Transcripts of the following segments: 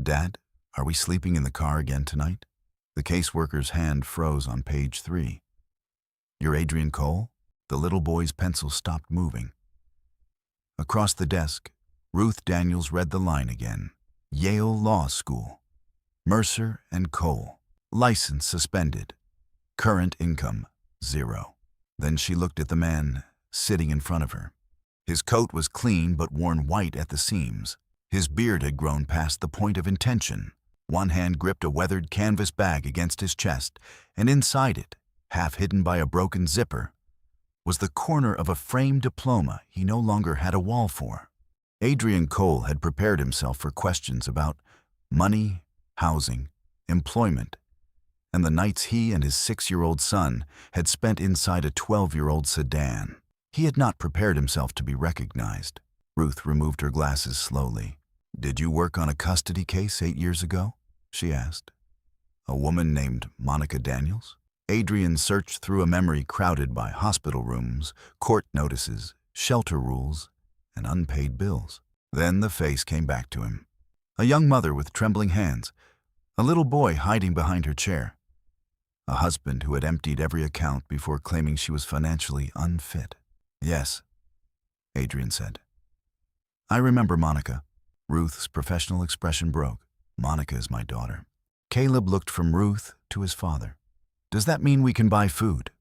Dad, are we sleeping in the car again tonight? The caseworker's hand froze on page 3. You're Adrian Cole? The little boy's pencil stopped moving. Across the desk, Ruth Daniels read the line again. Yale Law School. Mercer and Cole. License suspended. Current income, 0. Then she looked at the man sitting in front of her. His coat was clean but worn white at the seams. His beard had grown past the point of intention. One hand gripped a weathered canvas bag against his chest, and inside it, half hidden by a broken zipper, was the corner of a framed diploma he no longer had a wall for. Adrian Cole had prepared himself for questions about money, housing, employment, and the nights he and his 6-year-old son had spent inside a 12-year-old sedan. He had not prepared himself to be recognized. Ruth removed her glasses slowly. Did you work on a custody case 8 years ago? She asked. A woman named Monica Daniels? Adrian searched through a memory crowded by hospital rooms, court notices, shelter rules, and unpaid bills. Then the face came back to him. A young mother with trembling hands, a little boy hiding behind her chair, a husband who had emptied every account before claiming she was financially unfit. Yes, Adrian said. I remember Monica. Ruth's professional expression broke. Monica is my daughter. Caleb looked from Ruth to his father. Does that mean we can buy food?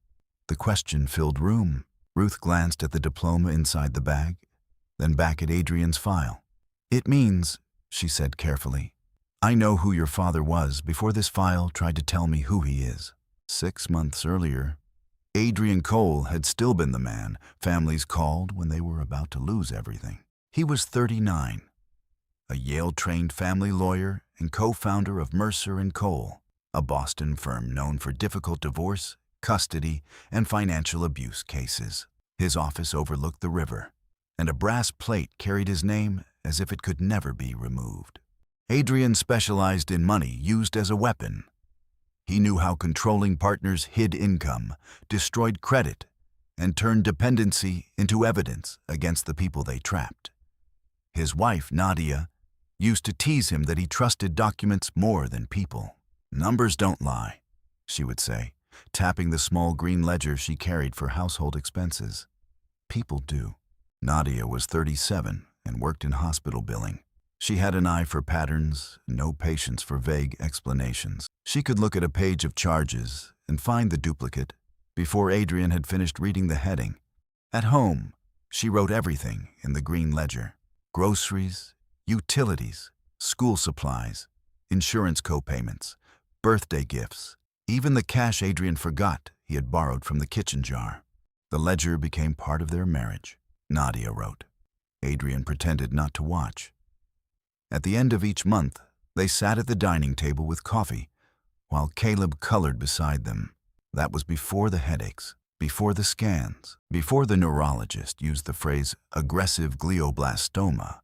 The question filled room. Ruth glanced at the diploma inside the bag, then back at Adrian's file. It means, she said carefully, I know who your father was before this file tried to tell me who he is. 6 months earlier, Adrian Cole had still been the man families called when they were about to lose everything. He was 39, a Yale-trained family lawyer and co-founder of Mercer and Cole, a Boston firm known for difficult divorce, custody, and financial abuse cases. His office overlooked the river, and a brass plate carried his name as if it could never be removed. Adrian specialized in money used as a weapon. He knew how controlling partners hid income, destroyed credit, and turned dependency into evidence against the people they trapped. His wife, Nadia, used to tease him that he trusted documents more than people. Numbers don't lie, she would say, tapping the small green ledger she carried for household expenses. People do. Nadia was 37 and worked in hospital billing. She had an eye for patterns, no patience for vague explanations. She could look at a page of charges and find the duplicate before Adrian had finished reading the heading. At home, she wrote everything in the green ledger. Groceries, utilities, school supplies, insurance co-payments, birthday gifts, even the cash Adrian forgot he had borrowed from the kitchen jar. The ledger became part of their marriage. Nadia wrote. Adrian pretended not to watch. At the end of each month, they sat at the dining table with coffee, while Caleb colored beside them. That was before the headaches, before the scans, before the neurologist used the phrase aggressive glioblastoma,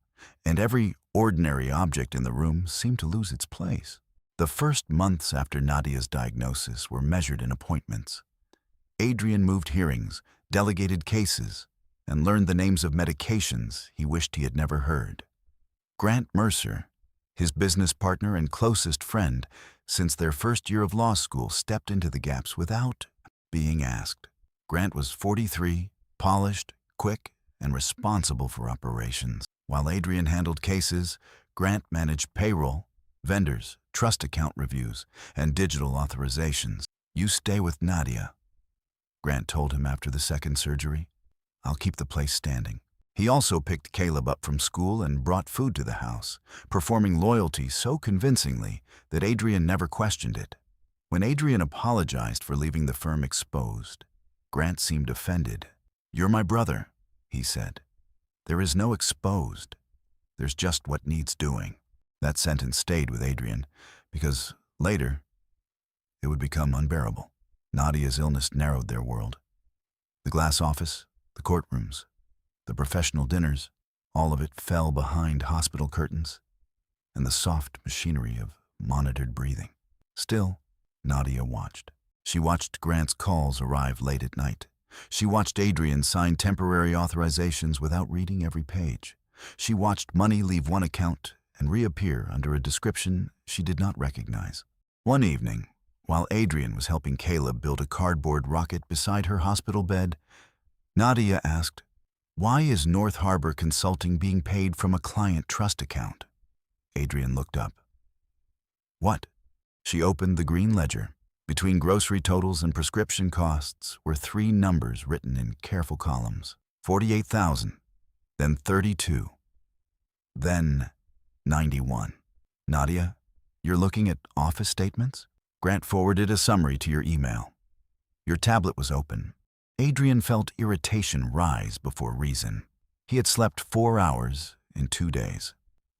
and every ordinary object in the room seemed to lose its place. The first months after Nadia's diagnosis were measured in appointments. Adrian moved hearings, delegated cases, and learned the names of medications he wished he had never heard. Grant Mercer, his business partner and closest friend since their first year of law school, stepped into the gaps without being asked. Grant was 43, polished, quick, and responsible for operations. While Adrian handled cases, Grant managed payroll, vendors, trust account reviews, and digital authorizations. You stay with Nadia, Grant told him after the second surgery. I'll keep the place standing. He also picked Caleb up from school and brought food to the house, performing loyalty so convincingly that Adrian never questioned it. When Adrian apologized for leaving the firm exposed, Grant seemed offended. You're my brother, he said. There is no exposed. There's just what needs doing. That sentence stayed with Adrian because later it would become unbearable. Nadia's illness narrowed their world. The glass office, the courtrooms, the professional dinners, all of it fell behind hospital curtains and the soft machinery of monitored breathing. Still, Nadia watched. She watched Grant's calls arrive late at night. She watched Adrian sign temporary authorizations without reading every page. She watched money leave one account and reappear under a description she did not recognize. One evening, while Adrian was helping Caleb build a cardboard rocket beside her hospital bed, Nadia asked, "Why is North Harbor Consulting being paid from a client trust account?" Adrian looked up. "What?" She opened the green ledger. Between grocery totals and prescription costs were 3 numbers written in careful columns. 48,000, then 32, then 91. "Nadia, you're looking at office statements?" Grant forwarded a summary to your email. Your tablet was open. Adrian felt irritation rise before reason. He had slept 4 hours in 2 days.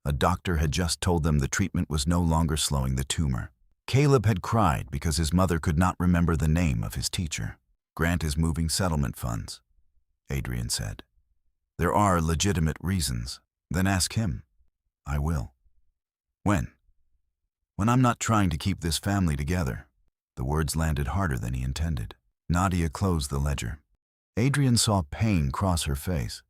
A doctor had just told them the treatment was no longer slowing the tumor. Caleb had cried because his mother could not remember the name of his teacher. "Grant is moving settlement funds," Adrian said. "There are legitimate reasons." "Then ask him." "I will." "When?" "When I'm not trying to keep this family together." The words landed harder than he intended. Nadia closed the ledger. Adrian saw pain cross her face,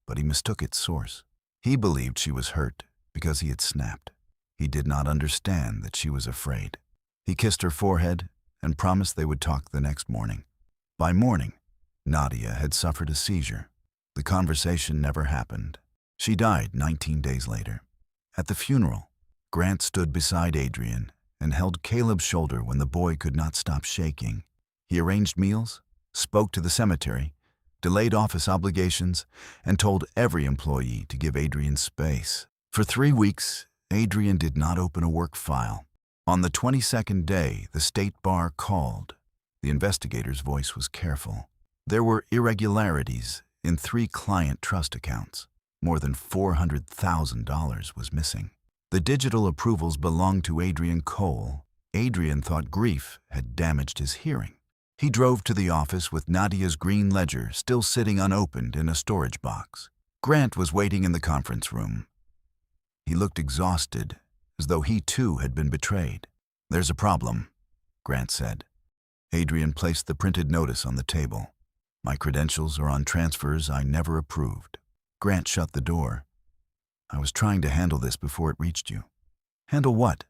but he mistook its source. He believed she was hurt because he had snapped. He did not understand that she was afraid. He kissed her forehead and promised they would talk the next morning. By morning, Nadia had suffered a seizure. The conversation never happened. She died 19 days later. At the funeral, Grant stood beside Adrian and held Caleb's shoulder when the boy could not stop shaking. He arranged meals, spoke to the cemetery, delayed office obligations, and told every employee to give Adrian space. For 3 weeks, Adrian did not open a work file. On the 22nd day, the state bar called. The investigator's voice was careful. There were irregularities in 3 client trust accounts. More than $400,000 was missing. The digital approvals belonged to Adrian Cole. Adrian thought grief had damaged his hearing. He drove to the office with Nadia's green ledger still sitting unopened in a storage box. Grant was waiting in the conference room. He looked exhausted, as though he too had been betrayed. "There's a problem," Grant said. Adrian placed the printed notice on the table. "My credentials are on transfers I never approved." Grant shut the door. "I was trying to handle this before it reached you." "Handle what?"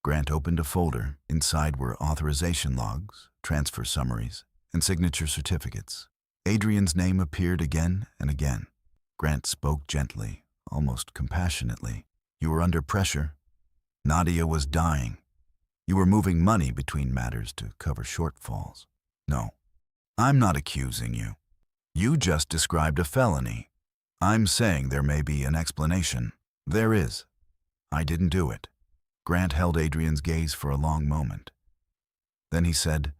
Grant opened a folder. Inside were authorization logs, transfer summaries, and signature certificates. Adrian's name appeared again and again. Grant spoke gently, almost compassionately. "You were under pressure. Nadia was dying. You were moving money between matters to cover shortfalls." "No, I'm not accusing you. You just described a felony. I'm saying there may be an explanation." "There is. I didn't do it." Grant held Adrian's gaze for a long moment. Then he said,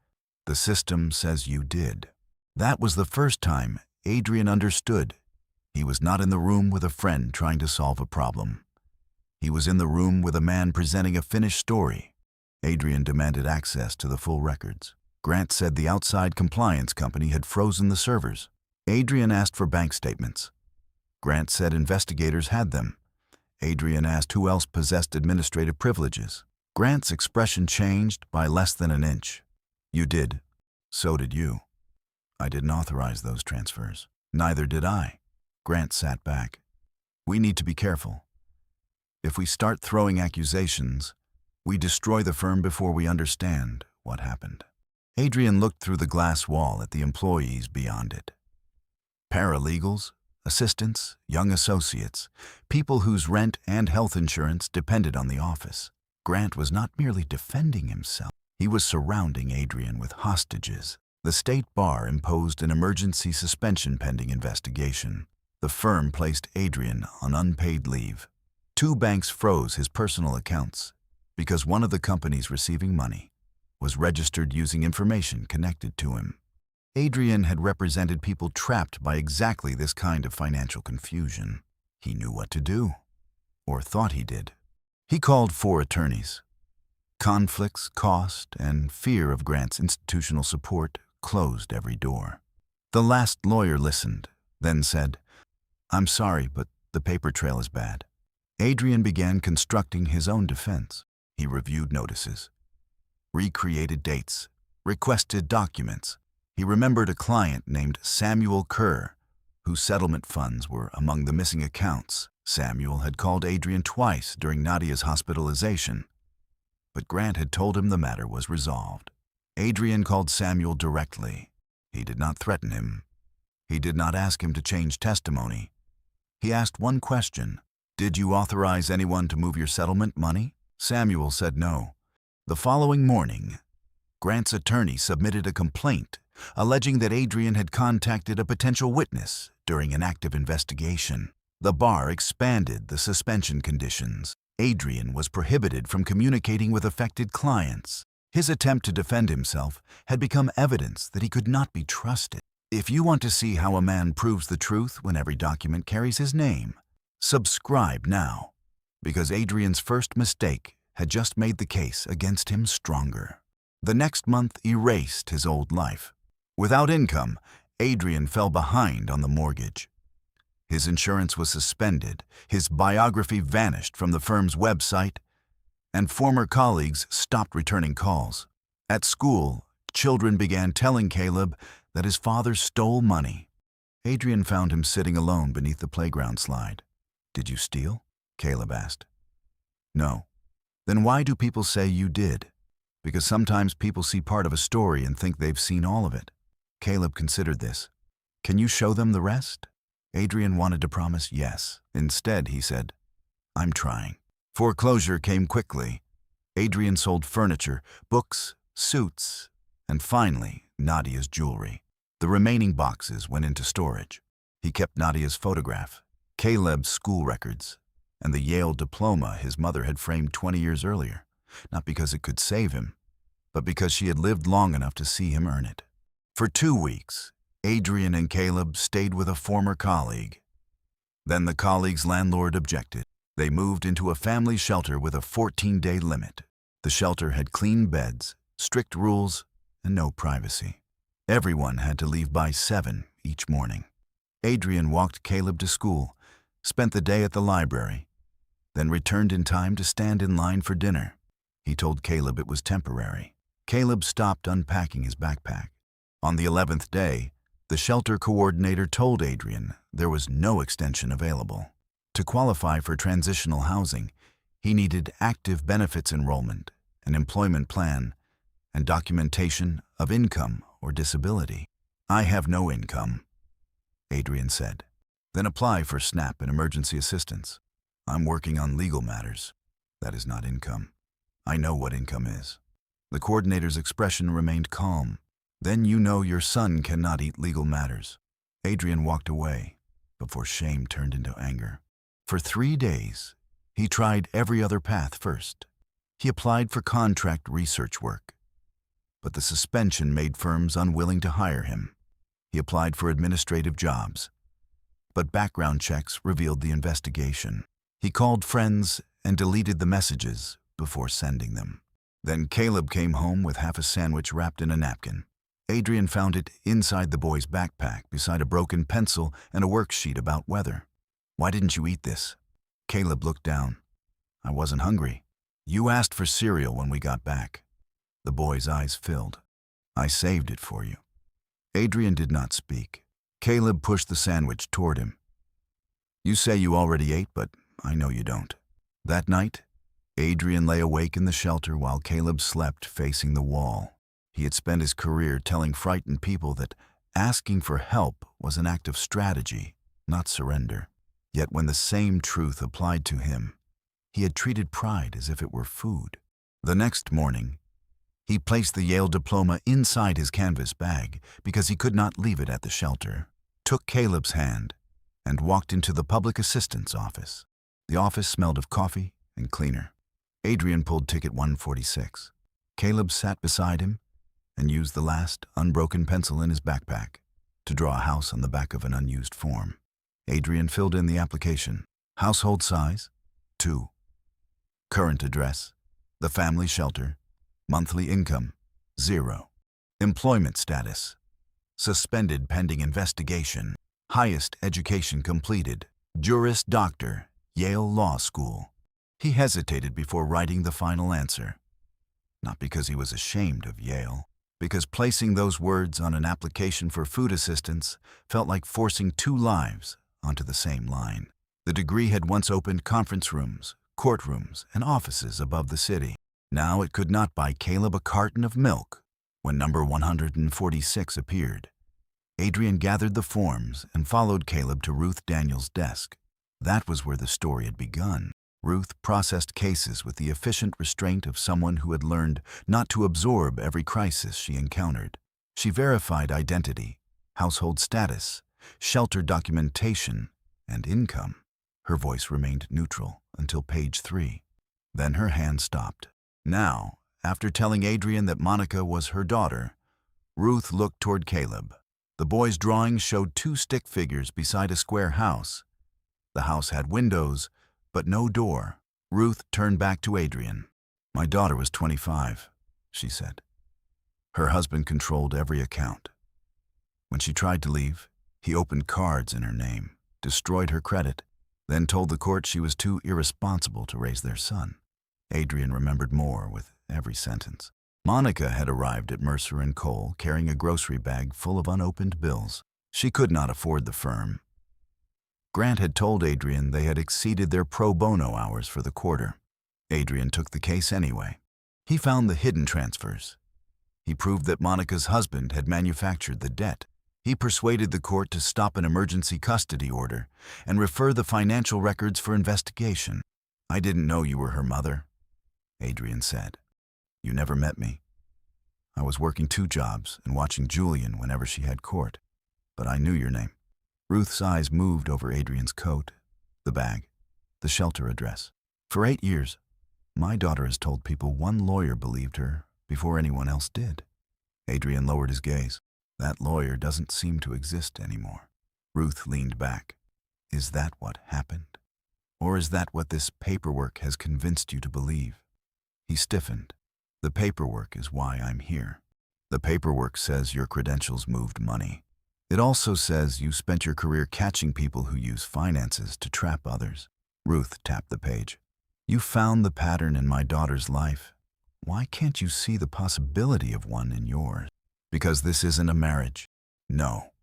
"The system says you did." That was the first time Adrian understood. He was not in the room with a friend trying to solve a problem. He was in the room with a man presenting a finished story. Adrian demanded access to the full records. Grant said the outside compliance company had frozen the servers. Adrian asked for bank statements. Grant said investigators had them. Adrian asked who else possessed administrative privileges. Grant's expression changed by less than an inch. "You did. So did you." "I didn't authorize those transfers." "Neither did I." Grant sat back. "We need to be careful. If we start throwing accusations, we destroy the firm before we understand what happened." Adrian looked through the glass wall at the employees beyond it. Paralegals, assistants, young associates, people whose rent and health insurance depended on the office. Grant was not merely defending himself. He was surrounding Adrian with hostages. The state bar imposed an emergency suspension pending investigation. The firm placed Adrian on unpaid leave. 2 banks froze his personal accounts because one of the companies receiving money was registered using information connected to him. Adrian had represented people trapped by exactly this kind of financial confusion. He knew what to do, or thought he did. He called 4 attorneys. Conflicts, cost, and fear of Grant's institutional support closed every door. The last lawyer listened, then said, "I'm sorry, but the paper trail is bad." Adrian began constructing his own defense. He reviewed notices, recreated dates, requested documents. He remembered a client named Samuel Kerr, whose settlement funds were among the missing accounts. Samuel had called Adrian twice during Nadia's hospitalization, but Grant had told him the matter was resolved. Adrian called Samuel directly. He did not threaten him. He did not ask him to change testimony. He asked one question: "Did you authorize anyone to move your settlement money?" Samuel said no. The following morning, Grant's attorney submitted a complaint alleging that Adrian had contacted a potential witness during an active investigation. The bar expanded the suspension conditions. Adrian was prohibited from communicating with affected clients. His attempt to defend himself had become evidence that he could not be trusted. If you want to see how a man proves the truth when every document carries his name, subscribe now, because Adrian's first mistake had just made the case against him stronger. The next month erased his old life. Without income, Adrian fell behind on the mortgage. His insurance was suspended, his biography vanished from the firm's website, and former colleagues stopped returning calls. At school, children began telling Caleb that his father stole money. Adrian found him sitting alone beneath the playground slide. "Did you steal?" Caleb asked. "No." "Then why do people say you did?" "Because sometimes people see part of a story and think they've seen all of it." Caleb considered this. "Can you show them the rest?" Adrian wanted to promise yes. Instead, he said, "I'm trying." Foreclosure came quickly. Adrian sold furniture, books, suits, and finally, Nadia's jewelry. The remaining boxes went into storage. He kept Nadia's photograph, Caleb's school records, and the Yale diploma his mother had framed 20 years earlier, not because it could save him, but because she had lived long enough to see him earn it. For 2 weeks, Adrian and Caleb stayed with a former colleague. Then the colleague's landlord objected. They moved into a family shelter with a 14-day limit. The shelter had clean beds, strict rules, and no privacy. Everyone had to leave by 7 each morning. Adrian walked Caleb to school, spent the day at the library, then returned in time to stand in line for dinner. He told Caleb it was temporary. Caleb stopped unpacking his backpack. On the 11th day, the shelter coordinator told Adrian there was no extension available. To qualify for transitional housing, he needed active benefits enrollment, an employment plan, and documentation of income or disability. "I have no income," Adrian said. "Then apply for SNAP and emergency assistance." "I'm working on legal matters." "That is not income." "I know what income is." The coordinator's expression remained calm. "Then you know your son cannot eat legal matters." Adrian walked away before shame turned into anger. For 3 days, he tried every other path first. He applied for contract research work, but the suspension made firms unwilling to hire him. He applied for administrative jobs, but background checks revealed the investigation. He called friends and deleted the messages before sending them. Then Caleb came home with half a sandwich wrapped in a napkin. Adrian found it inside the boy's backpack beside a broken pencil and a worksheet about weather. "Why didn't you eat this?" Caleb looked down. "I wasn't hungry." "You asked for cereal when we got back." The boy's eyes filled. "I saved it for you." Adrian did not speak. Caleb pushed the sandwich toward him. "You say you already ate, but I know you don't." That night, Adrian lay awake in the shelter while Caleb slept facing the wall. He had spent his career telling frightened people that asking for help was an act of strategy, not surrender. Yet when the same truth applied to him, he had treated pride as if it were food. The next morning, he placed the Yale diploma inside his canvas bag because he could not leave it at the shelter, took Caleb's hand, and walked into the public assistance office. The office smelled of coffee and cleaner. Adrian pulled ticket 146. Caleb sat beside him and used the last unbroken pencil in his backpack to draw a house on the back of an unused form. Adrian filled in the application. Household size, 2. Current address, the family shelter. Monthly income, 0. Employment status, suspended pending investigation. Highest education completed, Juris Doctor, Yale Law School. He hesitated before writing the final answer. Not because he was ashamed of Yale, because placing those words on an application for food assistance felt like forcing 2 lives onto the same line. The degree had once opened conference rooms, courtrooms, and offices above the city. Now it could not buy Caleb a carton of milk. When number 146 appeared, Adrian gathered the forms and followed Caleb to Ruth Daniels' desk. That was where the story had begun. Ruth processed cases with the efficient restraint of someone who had learned not to absorb every crisis she encountered. She verified identity, household status, shelter documentation, and income. Her voice remained neutral until page 3. Then her hand stopped. Now, after telling Adrian that Monica was her daughter, Ruth looked toward Caleb. The boy's drawing showed 2 stick figures beside a square house. The house had windows, but no door. Ruth turned back to Adrian. "My daughter was 25, she said. Her husband controlled every account. When she tried to leave, he opened cards in her name, destroyed her credit, then told the court she was too irresponsible to raise their son." Adrian remembered more with every sentence. Monica had arrived at Mercer and Cole carrying a grocery bag full of unopened bills. She could not afford the firm. Grant had told Adrian they had exceeded their pro bono hours for the quarter. Adrian took the case anyway. He found the hidden transfers. He proved that Monica's husband had manufactured the debt. He persuaded the court to stop an emergency custody order and refer the financial records for investigation. "I didn't know you were her mother," Adrian said. "You never met me. I was working 2 jobs and watching Julian whenever she had court. But I knew your name." Ruth's eyes moved over Adrian's coat, the bag, the shelter address. "For 8 years, my daughter has told people one lawyer believed her before anyone else did." Adrian lowered his gaze. "That lawyer doesn't seem to exist anymore." Ruth leaned back. "Is that what happened? Or is that what this paperwork has convinced you to believe?" He stiffened. "The paperwork is why I'm here. The paperwork says your credentials moved money. It also says you spent your career catching people who use finances to trap others." Ruth tapped the page. "You found the pattern in my daughter's life. Why can't you see the possibility of one in yours?" "Because this isn't a marriage. No.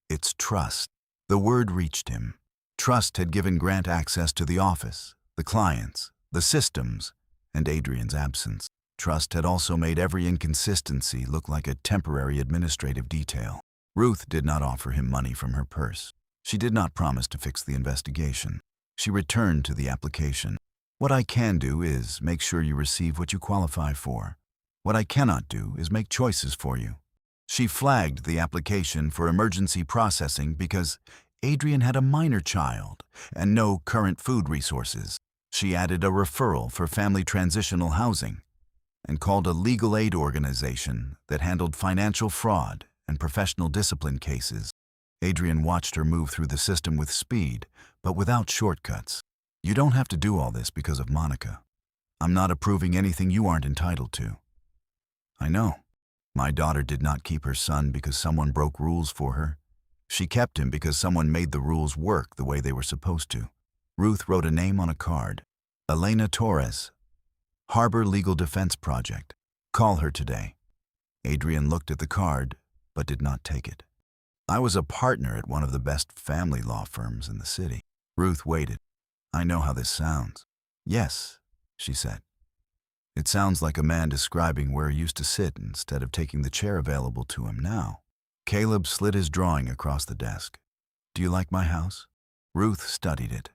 It's trust." The word reached him. Trust had given Grant access to the office, the clients, the systems, and Adrian's absence. Trust had also made every inconsistency look like a temporary administrative detail. Ruth did not offer him money from her purse. She did not promise to fix the investigation. She returned to the application. "What I can do is make sure you receive what you qualify for. What I cannot do is make choices for you." She flagged the application for emergency processing because Adrian had a minor child and no current food resources. She added a referral for family transitional housing and called a legal aid organization that handled financial fraud and professional discipline cases. Adrian watched her move through the system with speed, but without shortcuts. "You don't have to do all this because of Monica. I'm not approving anything you aren't entitled to. I know. My daughter did not keep her son because someone broke rules for her. She kept him because someone made the rules work the way they were supposed to." Ruth wrote a name on a card. "Elena Torres, Harbor Legal Defense Project. Call her today." Adrian looked at the card, but did not take it. "I was a partner at one of the best family law firms in the city." Ruth waited. "I know how this sounds." "Yes," she said. "It sounds like a man describing where he used to sit instead of taking the chair available to him now." Caleb slid his drawing across the desk. "Do you like my house?" Ruth studied it.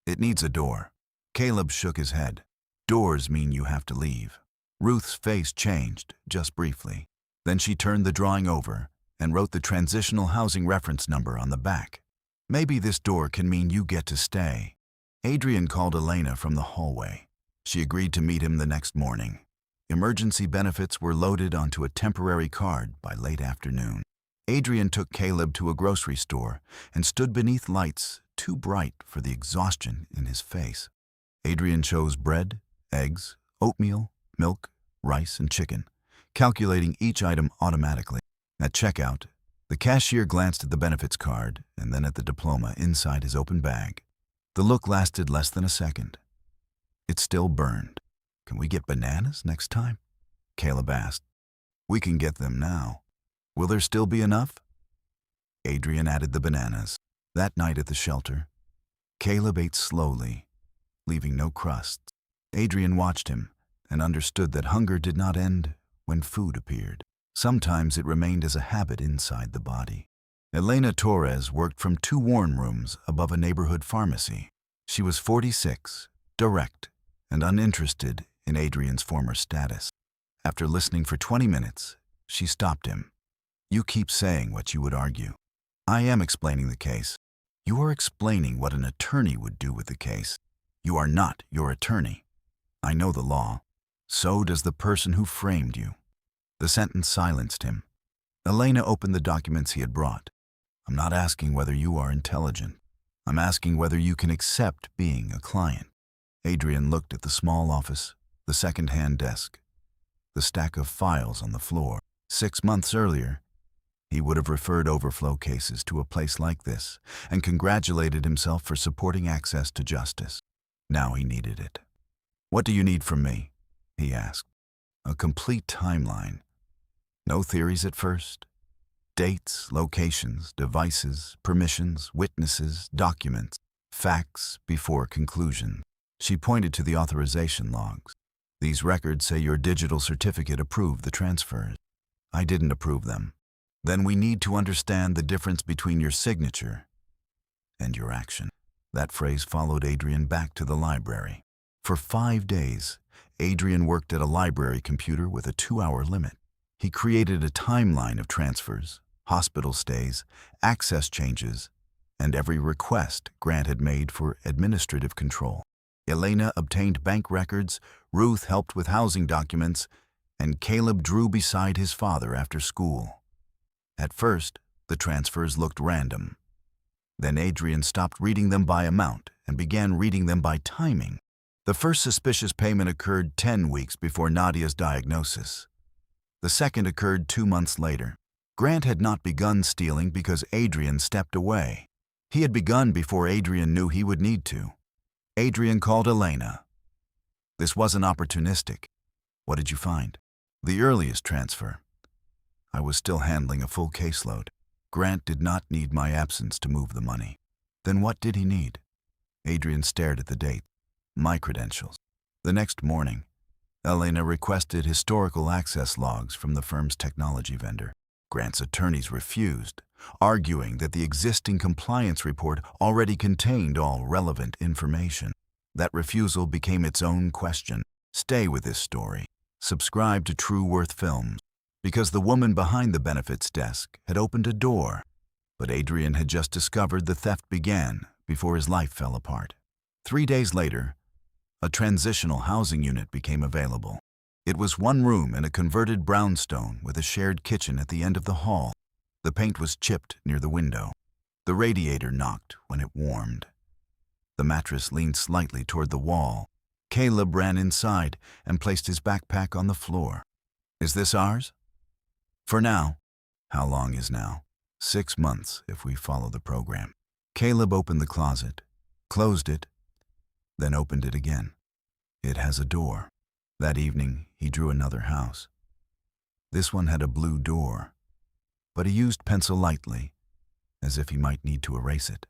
"It needs a door." Caleb shook his head. "Doors mean you have to leave." Ruth's face changed, just briefly. Then she turned the drawing over and wrote the transitional housing reference number on the back. "Maybe this door can mean you get to stay." Adrian called Elena from the hallway. She agreed to meet him the next morning. Emergency benefits were loaded onto a temporary card by late afternoon. Adrian took Caleb to a grocery store and stood beneath lights too bright for the exhaustion in his face. Adrian chose bread, eggs, oatmeal, milk, rice, and chicken, calculating each item automatically. At checkout, the cashier glanced at the benefits card and then at the diploma inside his open bag. The look lasted less than a second. It still burned. "Can we get bananas next time?" Caleb asked. "We can get them now. Will there still be enough?" Adrian added the bananas. That night at the shelter, Caleb ate slowly, leaving no crusts. Adrian watched him and understood that hunger did not end when food appeared. Sometimes it remained as a habit inside the body. Elena Torres worked from 2 warm rooms above a neighborhood pharmacy. She was 46, direct, and uninterested in Adrian's former status. After listening for 20 minutes, she stopped him. "You keep saying what you would argue. I am explaining the case. You are explaining what an attorney would do with the case. You are not your attorney. I know the law. So does the person who framed you." The sentence silenced him. Elena opened the documents he had brought. "I'm not asking whether you are intelligent. I'm asking whether you can accept being a client." Adrian looked at the small office, the second-hand desk, the stack of files on the floor. 6 months earlier, he would have referred overflow cases to a place like this and congratulated himself for supporting access to justice. Now he needed it. "What do you need from me?" he asked. "A complete timeline. No theories at first. Dates, locations, devices, permissions, witnesses, documents, facts before conclusion." She pointed to the authorization logs. "These records say your digital certificate approved the transfers. I didn't approve them. Then we need to understand the difference between your signature and your action." That phrase followed Adrian back to the library. For 5 days, Adrian worked at a library computer with a 2-hour limit. He created a timeline of transfers, hospital stays, access changes, and every request Grant had made for administrative control. Elena obtained bank records, Ruth helped with housing documents, and Caleb drew beside his father after school. At first, the transfers looked random. Then Adrian stopped reading them by amount and began reading them by timing. The first suspicious payment occurred 10 weeks before Nadia's diagnosis. The second occurred 2 months later. Grant had not begun stealing because Adrian stepped away. He had begun before Adrian knew he would need to. Adrian called Elena. "This wasn't opportunistic. What did you find?" "The earliest transfer. I was still handling a full caseload. Grant did not need my absence to move the money." "Then what did he need?" Adrian stared at the date. "My credentials." The next morning, Elena requested historical access logs from the firm's technology vendor. Grant's attorneys refused, arguing that the existing compliance report already contained all relevant information. That refusal became its own question. Stay with this story. Subscribe to True Worth Films, because the woman behind the benefits desk had opened a door. But Adrian had just discovered the theft began before his life fell apart. 3 days later, a transitional housing unit became available. It was 1 room in a converted brownstone with a shared kitchen at the end of the hall. The paint was chipped near the window. The radiator knocked when it warmed. The mattress leaned slightly toward the wall. Caleb ran inside and placed his backpack on the floor. "Is this ours?" "For now." "How long is now?" 6 months if we follow the program." Caleb opened the closet, closed it, then opened it again. "It has a door." That evening, he drew another house. This one had a blue door, but he used pencil lightly, as if he might need to erase it.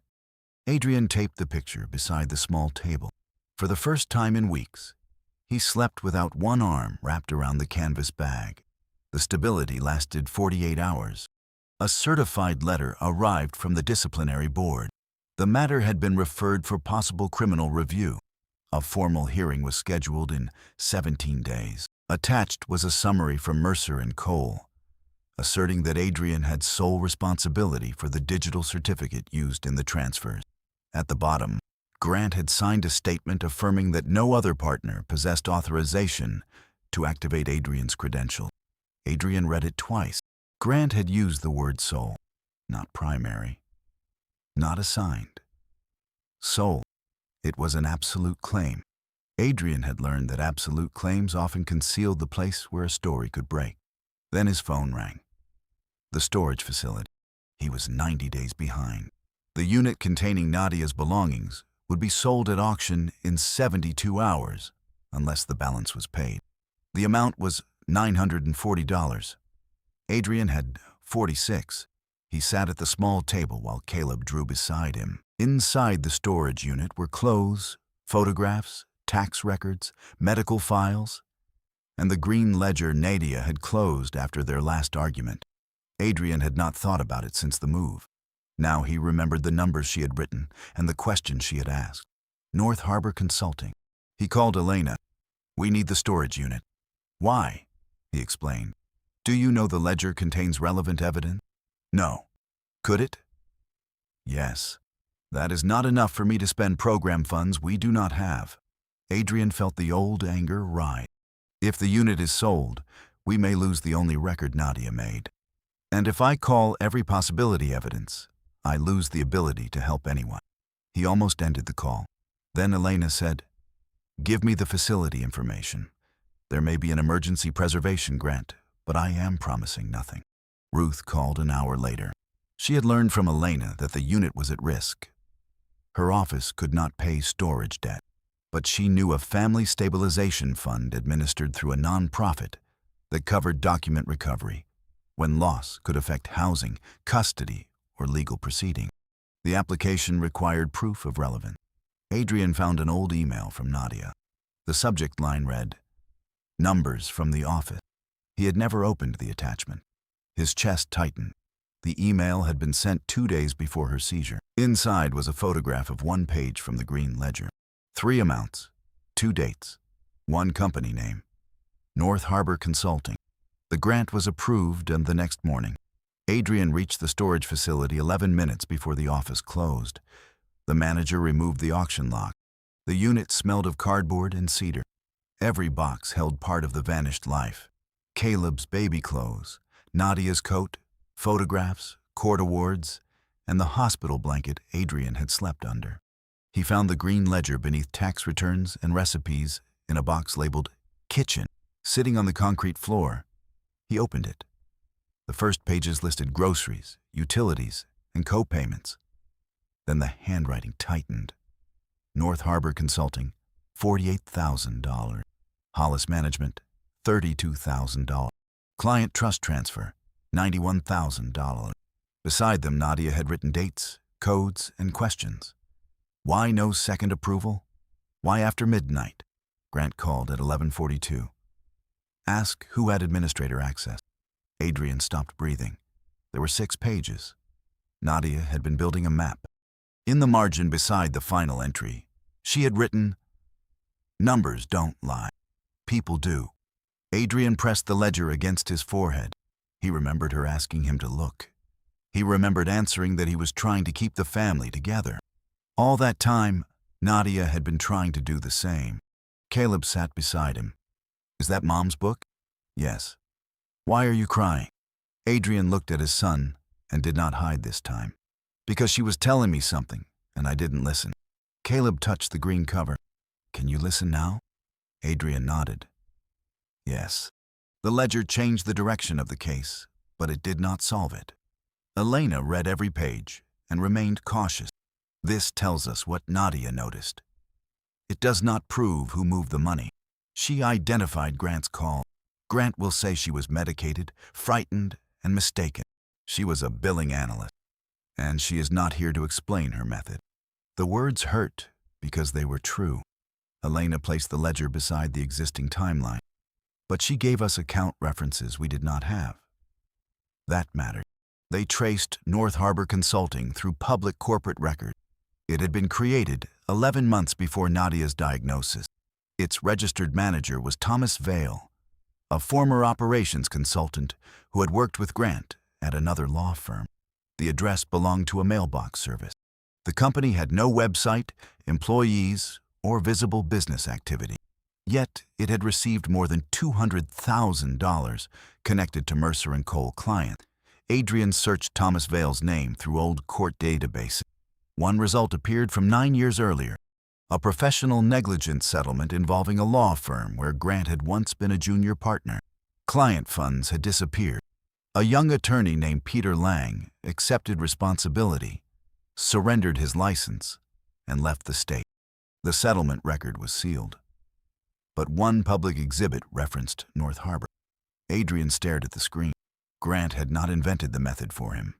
Adrian taped the picture beside the small table. For the first time in weeks, he slept without one arm wrapped around the canvas bag. The stability lasted 48 hours. A certified letter arrived from the disciplinary board. The matter had been referred for possible criminal review. A formal hearing was scheduled in 17 days. Attached was a summary from Mercer and Cole, asserting that Adrian had sole responsibility for the digital certificate used in the transfers. At the bottom, Grant had signed a statement affirming that no other partner possessed authorization to activate Adrian's credentials. Adrian read it twice. Grant had used the word sole, not primary, not assigned. Sole. It was an absolute claim. Adrian had learned that absolute claims often concealed the place where a story could break. Then his phone rang. The storage facility. He was 90 days behind. The unit containing Nadia's belongings would be sold at auction in 72 hours, unless the balance was paid. The amount was $940. Adrian had 46. He sat at the small table while Caleb drew beside him. Inside the storage unit were clothes, photographs, tax records, medical files, and the green ledger Nadia had closed after their last argument. Adrian had not thought about it since the move. Now he remembered the numbers she had written and the questions she had asked. North Harbor Consulting. He called Elena. "We need the storage unit." "Why?" he explained. "Do you know the ledger contains relevant evidence?" "No." "Could it?" "Yes." "That is not enough for me to spend program funds we do not have." Adrian felt the old anger rise. "If the unit is sold, we may lose the only record Nadia made. And if I call every possibility evidence, I lose the ability to help anyone." He almost ended the call. Then Elena said, "Give me the facility information. There may be an emergency preservation grant, but I am promising nothing." Ruth called an hour later. She had learned from Elena that the unit was at risk. Her office could not pay storage debt, but she knew a family stabilization fund administered through a nonprofit that covered document recovery when loss could affect housing, custody, or legal proceeding. The application required proof of relevance. Adrian found an old email from Nadia. The subject line read, "Numbers from the office." He had never opened the attachment. His chest tightened. The email had been sent 2 days before her seizure. Inside was a photograph of one page from the green ledger. 3 amounts, 2 dates, 1 company name, North Harbor Consulting. The grant was approved, and the next morning, Adrian reached the storage facility 11 minutes before the office closed. The manager removed the auction lock. The unit smelled of cardboard and cedar. Every box held part of the vanished life. Caleb's baby clothes, Nadia's coat, photographs, court awards, and the hospital blanket Adrian had slept under. He found the green ledger beneath tax returns and recipes in a box labeled "Kitchen," sitting on the concrete floor. He opened it. The first pages listed groceries, utilities, and co-payments. Then the handwriting tightened. North Harbor Consulting, $48,000. Hollis Management, $32,000. Client Trust Transfer, $91,000. Beside them, Nadia had written dates, codes, and questions. Why no second approval? Why after midnight? Grant called at 11:42. Ask who had administrator access. Adrian stopped breathing. There were 6 pages. Nadia had been building a map. In the margin beside the final entry, she had written, "Numbers don't lie. People do." Adrian pressed the ledger against his forehead. He remembered her asking him to look. He remembered answering that he was trying to keep the family together. All that time, Nadia had been trying to do the same. Caleb sat beside him. "Is that Mom's book?" "Yes." "Why are you crying?" Adrian looked at his son and did not hide this time. "Because she was telling me something, and I didn't listen." Caleb touched the green cover. "Can you listen now?" Adrian nodded. "Yes." The ledger changed the direction of the case, but it did not solve it. Elena read every page and remained cautious. This tells us what Nadia noticed. It does not prove who moved the money. She identified Grant's call. Grant will say she was medicated, frightened, and mistaken. She was a billing analyst, and she is not here to explain her method. The words hurt because they were true. Elena placed the ledger beside the existing timeline, but she gave us account references we did not have. That mattered. They traced North Harbor Consulting through public corporate record. It had been created 11 months before Nadia's diagnosis. Its registered manager was Thomas Vale, a former operations consultant who had worked with Grant at another law firm. The address belonged to a mailbox service. The company had no website, employees, or visible business activity. Yet it had received more than $200,000 connected to Mercer and Cole clients. Adrian searched Thomas Vale's name through old court databases. One result appeared from 9 years earlier, a professional negligence settlement involving a law firm where Grant had once been a junior partner. Client funds had disappeared. A young attorney named Peter Lang accepted responsibility, surrendered his license, and left the state. The settlement record was sealed, but one public exhibit referenced North Harbor. Adrian stared at the screen. Grant had not invented the method for him.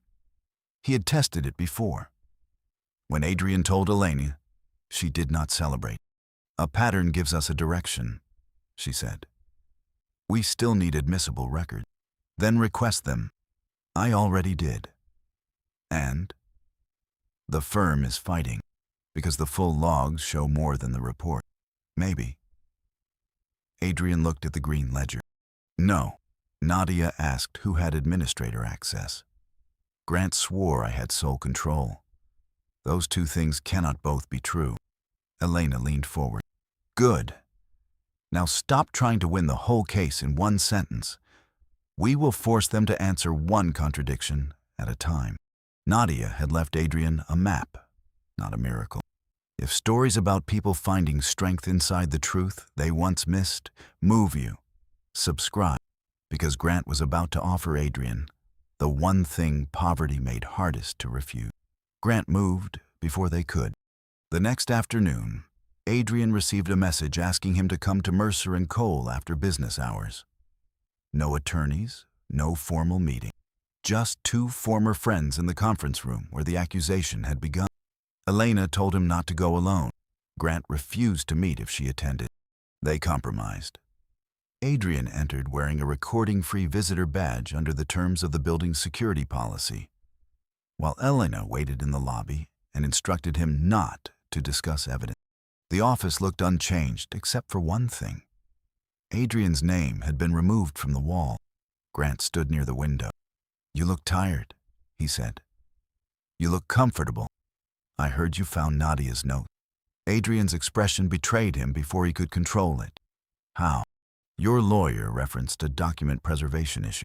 He had tested it before. When Adrian told Elena, she did not celebrate. A pattern gives us a direction, she said. We still need admissible records. Then request them. I already did. And? The firm is fighting, because the full logs show more than the report. Maybe. Adrian looked at the green ledger. No. Nadia asked who had administrator access. Grant swore I had sole control. Those two things cannot both be true. Elena leaned forward. Good. Now stop trying to win the whole case in one sentence. We will force them to answer one contradiction at a time. Nadia had left Adrian a map, not a miracle. If stories about people finding strength inside the truth they once missed move you, subscribe, because Grant was about to offer Adrian the one thing poverty made hardest to refuse. Grant moved before they could. The next afternoon, Adrian received a message asking him to come to Mercer and Cole after business hours. No attorneys, no formal meeting. Just two former friends in the conference room where the accusation had begun. Elena told him not to go alone. Grant refused to meet if she attended. They compromised. Adrian entered wearing a recording-free visitor badge under the terms of the building's security policy, while Elena waited in the lobby and instructed him not to discuss evidence. The office looked unchanged except for one thing. Adrian's name had been removed from the wall. Grant stood near the window. You look tired, he said. You look comfortable. I heard you found Nadia's note. Adrian's expression betrayed him before he could control it. How? Your lawyer referenced a document preservation issue.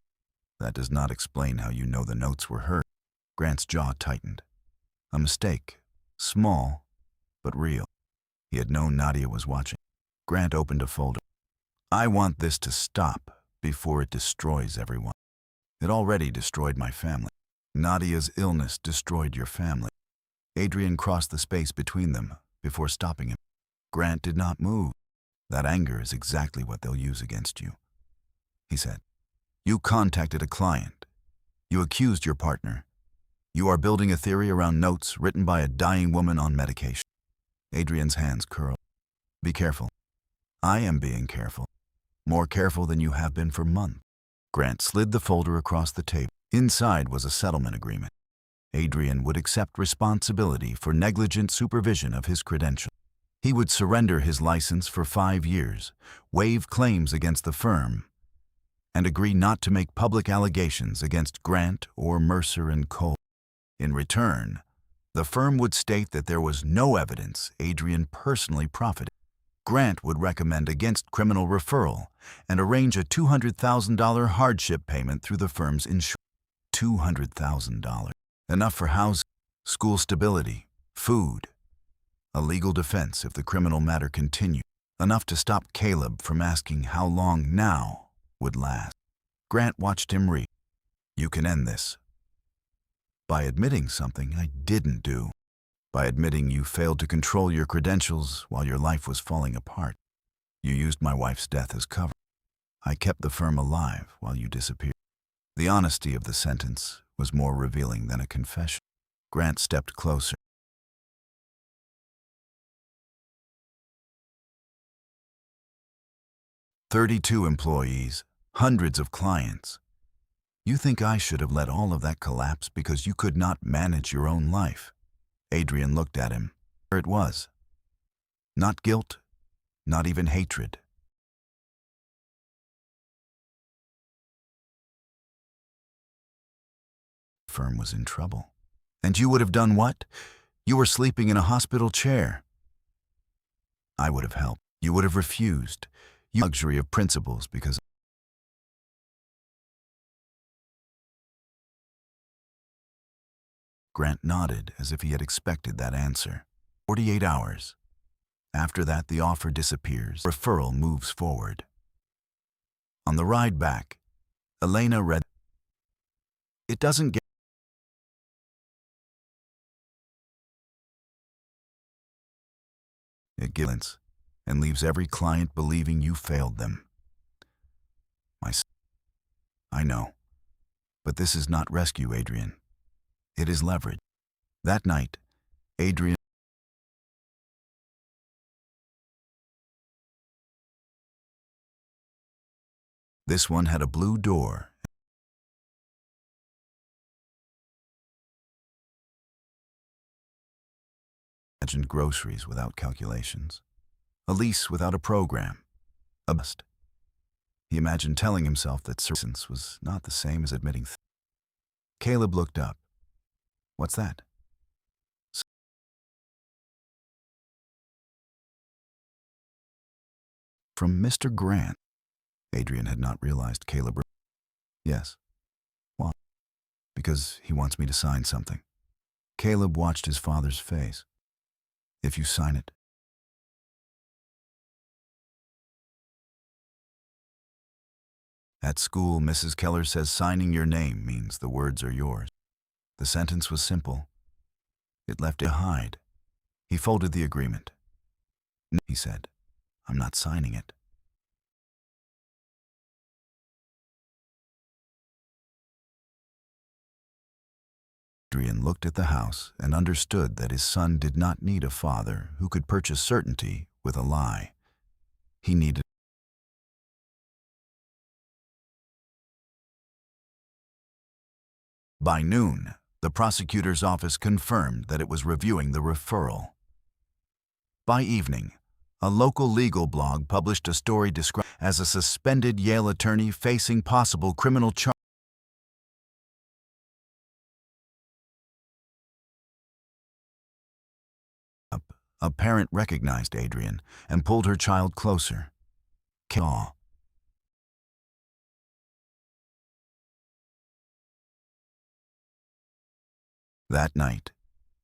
That does not explain how you know the notes were hers. Grant's jaw tightened. A mistake, small, but real. He had known Nadia was watching. Grant opened a folder. I want this to stop before it destroys everyone. It already destroyed my family. Nadia's illness destroyed your family. Adrian crossed the space between them before stopping him. Grant did not move. That anger is exactly what they'll use against you, he said. You contacted a client. You accused your partner. You are building a theory around notes written by a dying woman on medication. Adrian's hands curled. Be careful. I am being careful. More careful than you have been for months. Grant slid the folder across the table. Inside was a settlement agreement. Adrian would accept responsibility for negligent supervision of his credentials. He would surrender his license for 5 years, waive claims against the firm, and agree not to make public allegations against Grant or Mercer and Cole. In return, the firm would state that there was no evidence Adrian personally profited. Grant would recommend against criminal referral and arrange a $200,000 hardship payment through the firm's insurance. $200,000. Enough for housing, school stability, food, a legal defense if the criminal matter continued. Enough to stop Caleb from asking how long now would last. Grant watched him read. You can end this. By admitting something I didn't do. By admitting you failed to control your credentials while your life was falling apart. You used my wife's death as cover. I kept the firm alive while you disappeared. The honesty of the sentence was more revealing than a confession. Grant stepped closer. 32 employees, hundreds of clients. You think I should have let all of that collapse because you could not manage your own life? Adrian looked at him. There it was. Not guilt, not even hatred. The firm was in trouble. And you would have done what? You were sleeping in a hospital chair. I would have helped. You would have refused. You luxury of principles because Grant nodded as if he had expected that answer. 48 hours. After that, the offer disappears. Referral moves forward. On the ride back, Elena read, It doesn't get it gives and leaves every client believing you failed them. I know, but this is not rescue, Adrian. It is leverage. That night, Adrian. This one had a blue door. Imagined groceries without calculations. A lease without a program. A bust. He imagined telling himself that service was not the same as admitting. Caleb looked up. What's that? From Mr. Grant. Adrian had not realized Caleb. Yes. Why? Because he wants me to sign something. Caleb watched his father's face. If you sign it. At school, Mrs. Keller says signing your name means the words are yours. The sentence was simple. It left it to hide. He folded the agreement. No, he said, I'm not signing it. Adrian looked at the house and understood that his son did not need a father who could purchase certainty with a lie. He needed. By noon, the prosecutor's office confirmed that it was reviewing the referral. By evening, a local legal blog published a story described as a suspended Yale attorney facing possible criminal charges. A parent recognized Adrian and pulled her child closer. That night,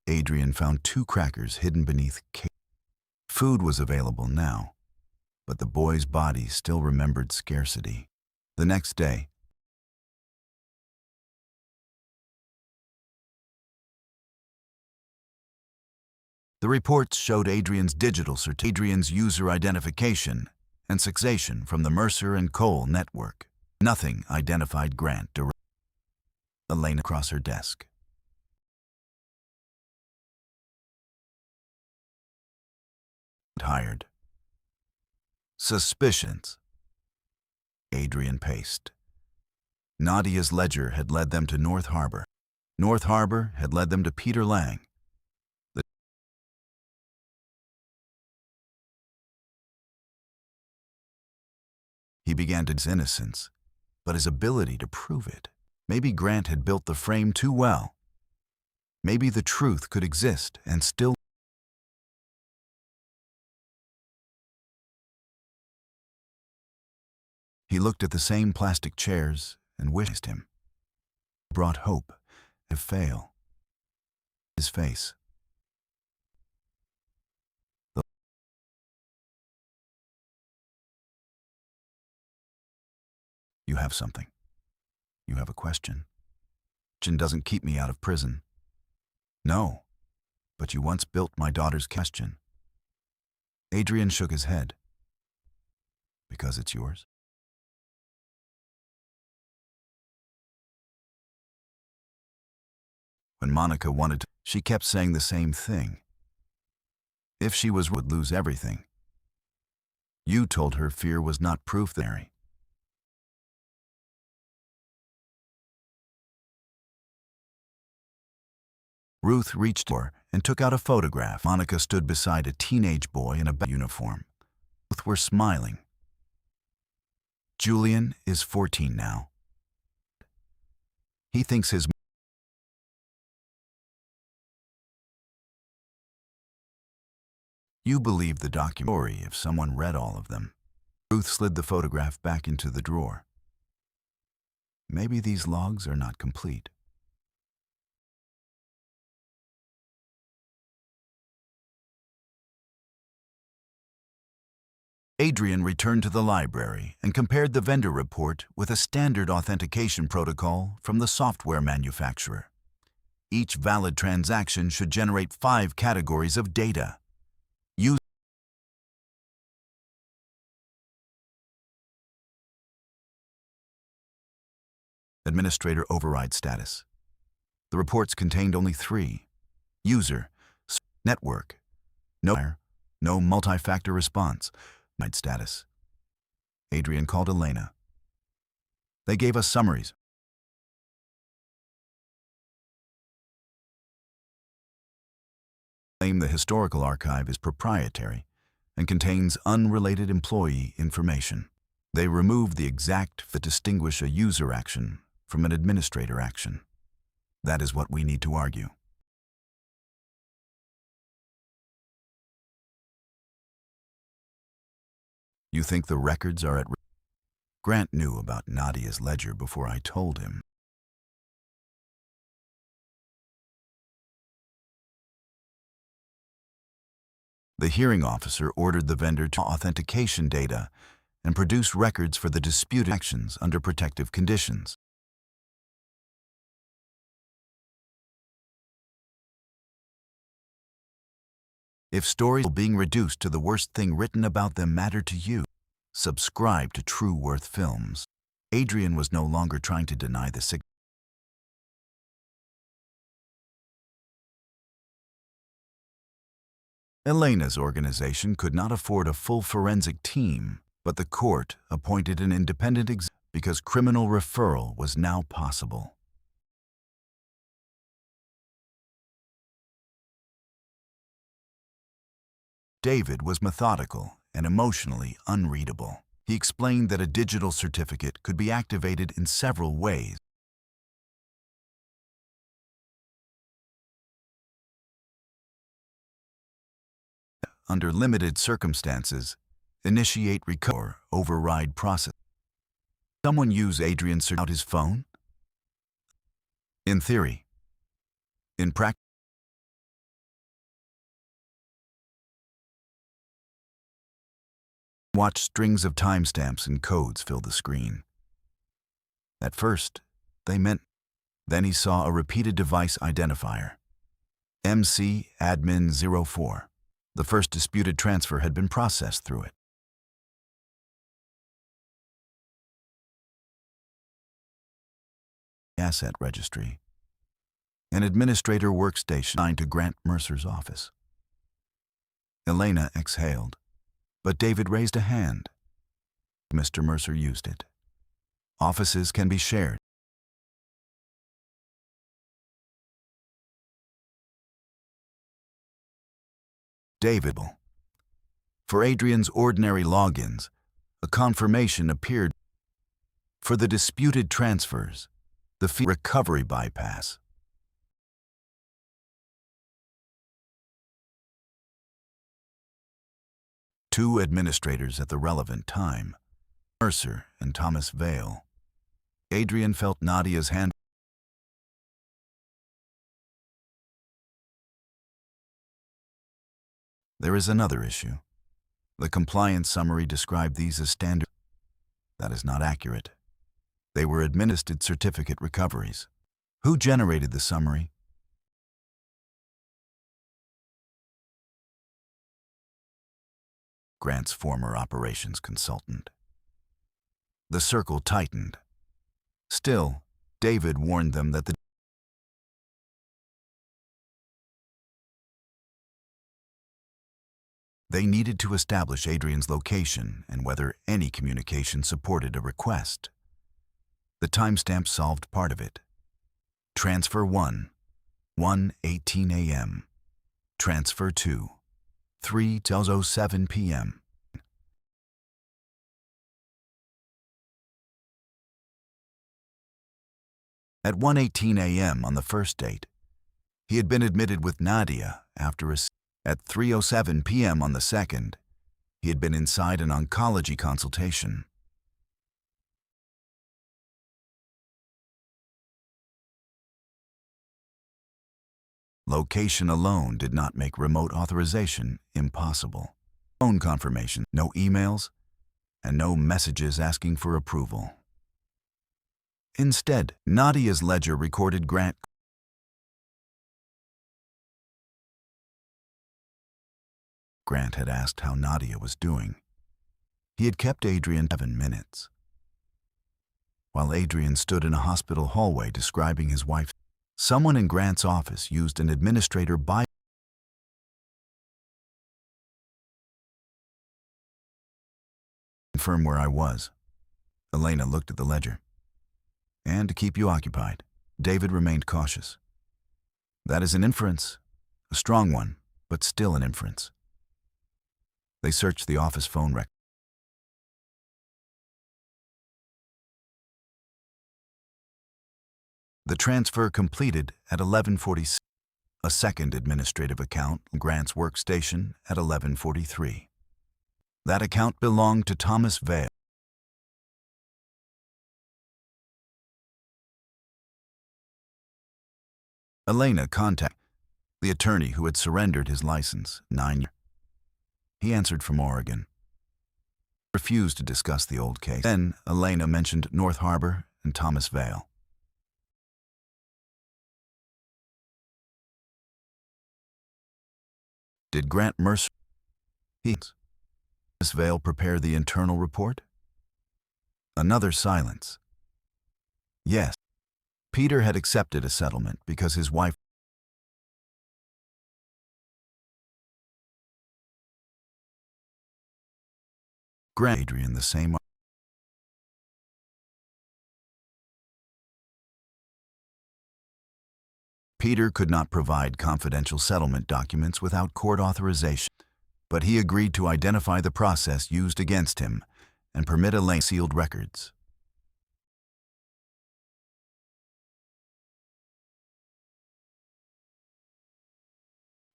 Adrian found 2 crackers hidden beneath cake. Food was available now, but the boy's body still remembered scarcity. The next day, the reports showed Adrian's digital certificate, Adrian's user identification, and succession from the Mercer and Cole network. Nothing identified Grant directly. Elena across her desk. Hired. Suspicions. Adrian paced. Nadia's ledger had led them to North Harbor. North Harbor had led them to Peter Lang. He began to doubt his innocence, but his ability to prove it. Maybe Grant had built the frame too well. Maybe the truth could exist and still. He looked at the same plastic chairs and wished him. Brought hope to fail. His face. You have something. You have a question. Question doesn't keep me out of prison. No, but you once built my daughter's question. Adrian shook his head. Because it's yours? When Monica wanted to, she kept saying the same thing. If she would lose everything. You told her fear was not proof that Mary. Ruth reached her and took out a photograph. Monica stood beside a teenage boy in a uniform. Both were smiling. Julian is 14 now. He thinks his. You believe the documentary if someone read all of them. Ruth slid the photograph back into the drawer. Maybe these logs are not complete. Adrian returned to the library and compared the vendor report with a standard authentication protocol from the software manufacturer. Each valid transaction should generate 5 categories of data. Administrator override status. The reports contained only 3. User, Network. No multi-factor response. Night status. Adrian called Elena. They gave us summaries. Claim the historical archive is proprietary and contains unrelated employee information. They removed the exact that distinguish a user action from an administrator action. That is what we need to argue. You think the records are at risk? Grant knew about Nadia's ledger before I told him. The hearing officer ordered the vendor to authentication data and produce records for the disputed actions under protective conditions. If stories are being reduced to the worst thing written about them matter to you, subscribe to True Worth Films. Adrian was no longer trying to deny the sick. Elena's organization could not afford a full forensic team, but the court appointed an independent examiner because criminal referral was now possible. David was methodical and emotionally unreadable. He explained that a digital certificate could be activated in several ways. Under limited circumstances, initiate recovery or override process. Someone use Adrian's out his phone? In theory. In practice. Watch strings of timestamps and codes fill the screen. At first, they meant. Then he saw a repeated device identifier. MC Admin 04. The first disputed transfer had been processed through it. Asset registry. An administrator workstation assigned to Grant Mercer's office. Elena exhaled, but David raised a hand. Mr. Mercer used it. Offices can be shared. David. For Adrian's ordinary logins, a confirmation appeared. For the disputed transfers, the fee recovery bypass. Two administrators at the relevant time, Mercer and Thomas Vale. Adrian felt Nadia's hand. There is another issue. The compliance summary described these as standard. That is not accurate. They were administered certificate recoveries. Who generated the summary? Grant's former operations consultant. The circle tightened. Still, David warned them that they needed to establish Adrian's location and whether any communication supported a request. The timestamp solved part of it. Transfer 1, 1:18 a.m. Transfer 2, 3:07 p.m. At 1:18 a.m. on the first date, he had been admitted with Nadia after at 3:07 p.m. on the second, he had been inside an oncology consultation. Location alone did not make remote authorization impossible. Phone confirmation, no emails, and no messages asking for approval. Instead, Nadia's ledger recorded Grant. Grant had asked how Nadia was doing. He had kept Adrian 7 minutes. While Adrian stood in a hospital hallway describing his wife, someone in Grant's office used an administrator Confirm where I was. Elena looked at the ledger. And to keep you occupied. David remained cautious. That is an inference. A strong one, but still an inference. They searched the office phone record. The transfer completed at 11:46. A second administrative account, Grant's workstation, at 11:43. That account belonged to Thomas Vale. Elena contacted the attorney who had surrendered his license 9 years. He answered from Oregon. Refused to discuss the old case. Then Elena mentioned North Harbor and Thomas Vale. Did Grant Mercer, Thomas Vale, prepare the internal report? Another silence. Yes. Peter had accepted a settlement because his wife granted Adrian the same. Peter could not provide confidential settlement documents without court authorization, but he agreed to identify the process used against him and permit Elena sealed records.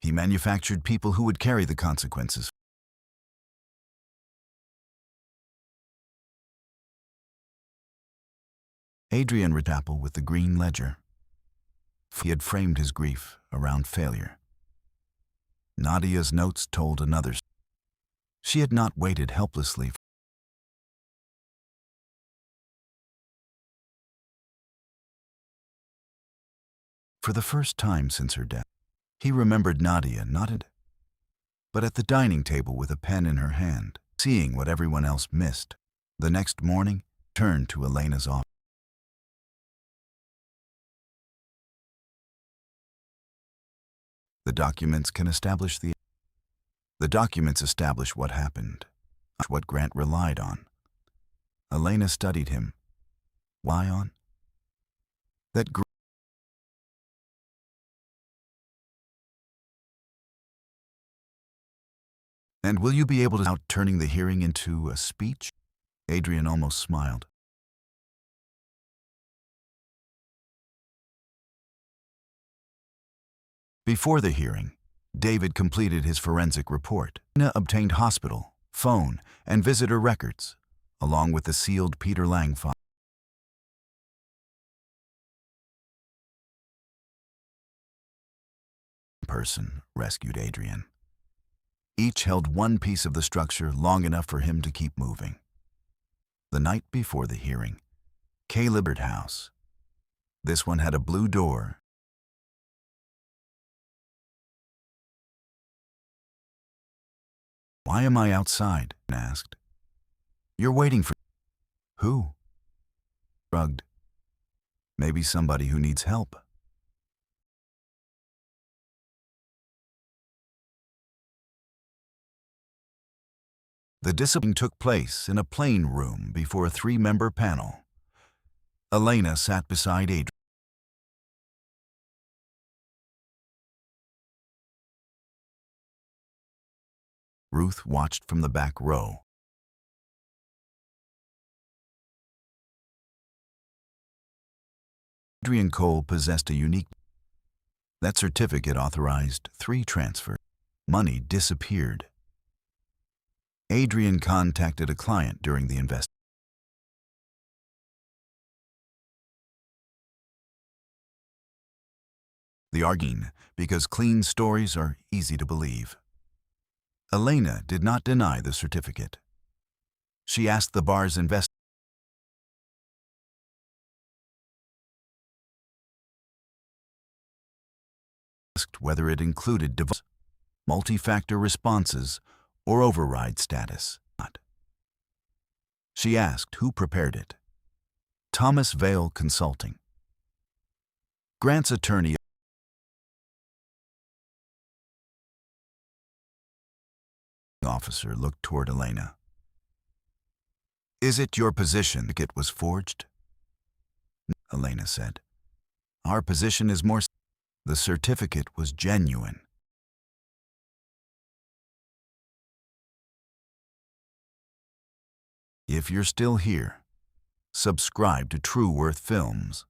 He manufactured people who would carry the consequences. Adrian Ritapple with the green ledger. He had framed his grief around failure. Nadia's notes told another. She had not waited helplessly. For the first time since her death, he remembered Nadia not but at the dining table with a pen in her hand, seeing what everyone else missed. The next morning, turned to Elena's office. The documents establish what happened, what Grant relied on. Elena studied him. Why on? That And will you be able to without turning the hearing into a speech? Adrian almost smiled. Before the hearing, David completed his forensic report. Elena obtained hospital, phone, and visitor records, along with the sealed Peter Lang file. Person rescued Adrian. Each held one piece of the structure long enough for him to keep moving. The night before the hearing, Caleb's house. This one had a blue door. Why am I outside? He asked. You're waiting for who? Shrugged. Maybe somebody who needs help. The discipline took place in a plain room before a 3-member panel. Elena sat beside Adrian. Ruth watched from the back row. Adrian Cole possessed a unique. That certificate authorized 3 transfers. Money disappeared. Adrian contacted a client during the investigation. The argument, because clean stories are easy to believe. Elena did not deny the certificate. She asked the bar's investigator whether it included multi-factor responses or override status. She asked who prepared it. Thomas Vale Consulting. Grant's attorney officer looked toward Elena. Is it your position that it was forged? Elena said. Our position is more. The certificate was genuine. If you're still here, subscribe to True Worth Films.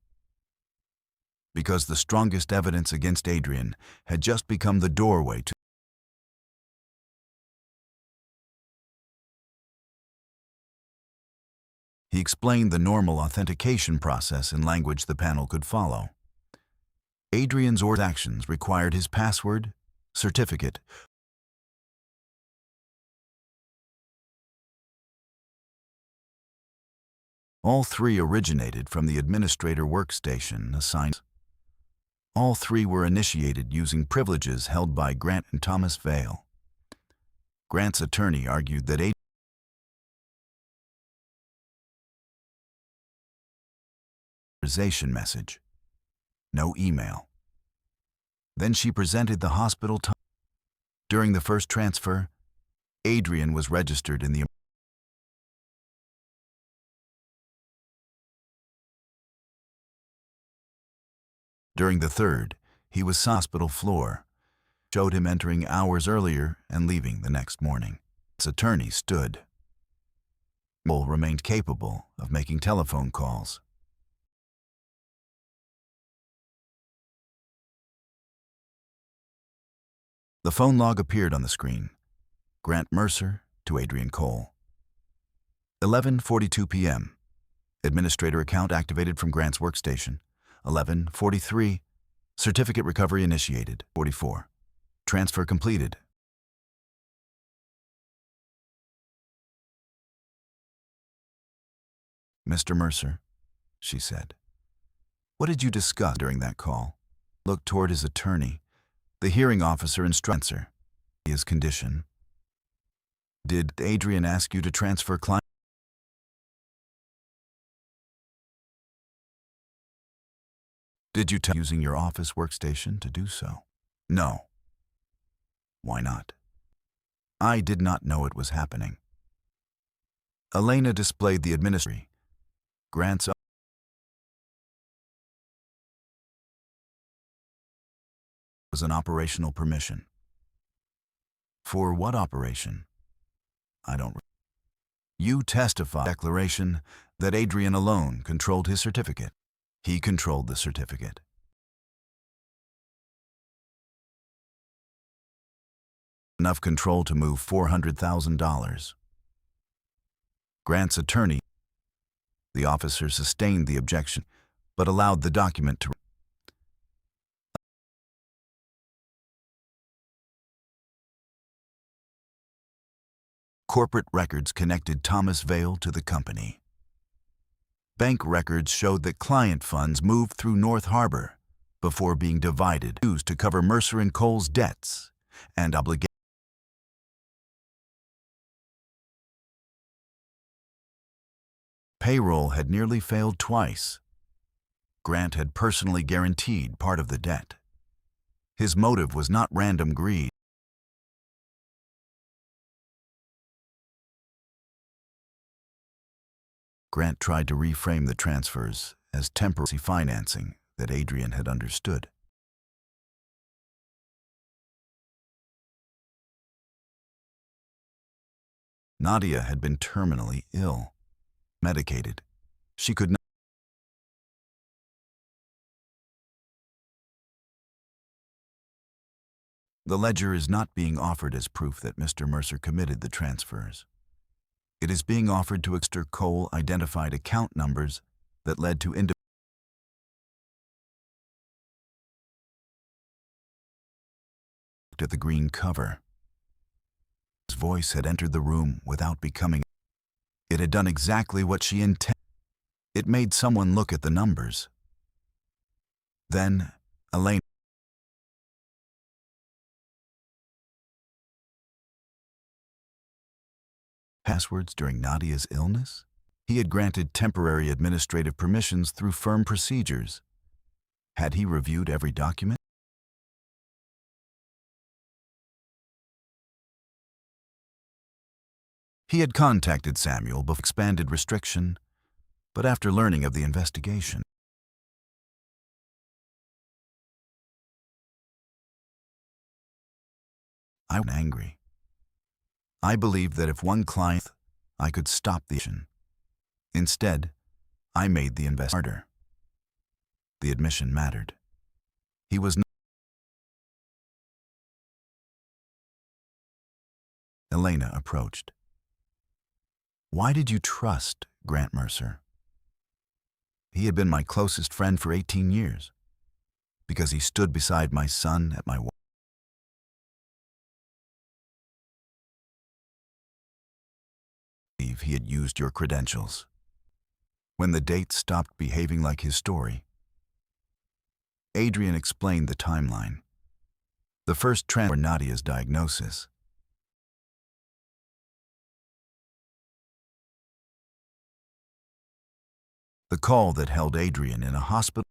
Because the strongest evidence against Adrian had just become the doorway to. He explained the normal authentication process in language the panel could follow. Adrian's actions required his password, certificate. All three originated from the administrator workstation assigned. All three were initiated using privileges held by Grant and Thomas Vale. Grant's attorney argued that authorization message. No email. Then she presented the hospital time. During the first transfer, Adrian was registered in the. During the third, he was hospital floor. Showed him entering hours earlier and leaving the next morning. His attorney stood. Cole remained capable of making telephone calls. The phone log appeared on the screen. Grant Mercer to Adrian Cole. 11:42 p.m. Administrator account activated from Grant's workstation. 11:43. Certificate recovery initiated. 44. Transfer completed. Mr. Mercer, she said. What did you discuss during that call? Looked toward his attorney. The hearing officer instructed his condition. Did Adrian ask you to transfer client? Did you tell using your office workstation to do so? No. Why not? I did not know it was happening. Elena displayed the administrator. Grant's was an operational permission. For what operation? I don't. You testify declaration that Adrian alone controlled his certificate. He controlled the certificate. Enough control to move $400,000. Grant's attorney. The officer sustained the objection, but allowed the document to. Corporate records connected Thomas Vale to the company. Bank records showed that client funds moved through North Harbor before being divided, used to cover Mercer and Cole's debts and obligations. Payroll had nearly failed twice. Grant had personally guaranteed part of the debt. His motive was not random greed. Grant tried to reframe the transfers as temporary financing that Adrian had understood. Nadia had been terminally ill, medicated. She could not. The ledger is not being offered as proof that Mr. Mercer committed the transfers. It is being offered to Mr. Cole identified account numbers that led to at the green cover. His voice had entered the room without becoming. It had done exactly what she intended. It made someone look at the numbers. Then, Elaine. Passwords during Nadia's illness? He had granted temporary administrative permissions through firm procedures. Had he reviewed every document? He had contacted Samuel before expanded restriction, but after learning of the investigation, I was angry. I believed that if one client, I could stop the action. Instead, I made the investment harder. The admission mattered. He was not. Elena approached. Why did you trust Grant Mercer? He had been my closest friend for 18 years. Because he stood beside my son at my wedding. He had used your credentials. When the date stopped behaving like his story, Adrian explained the timeline. The first transfer Nadia's diagnosis. The call that held Adrian in a hospital.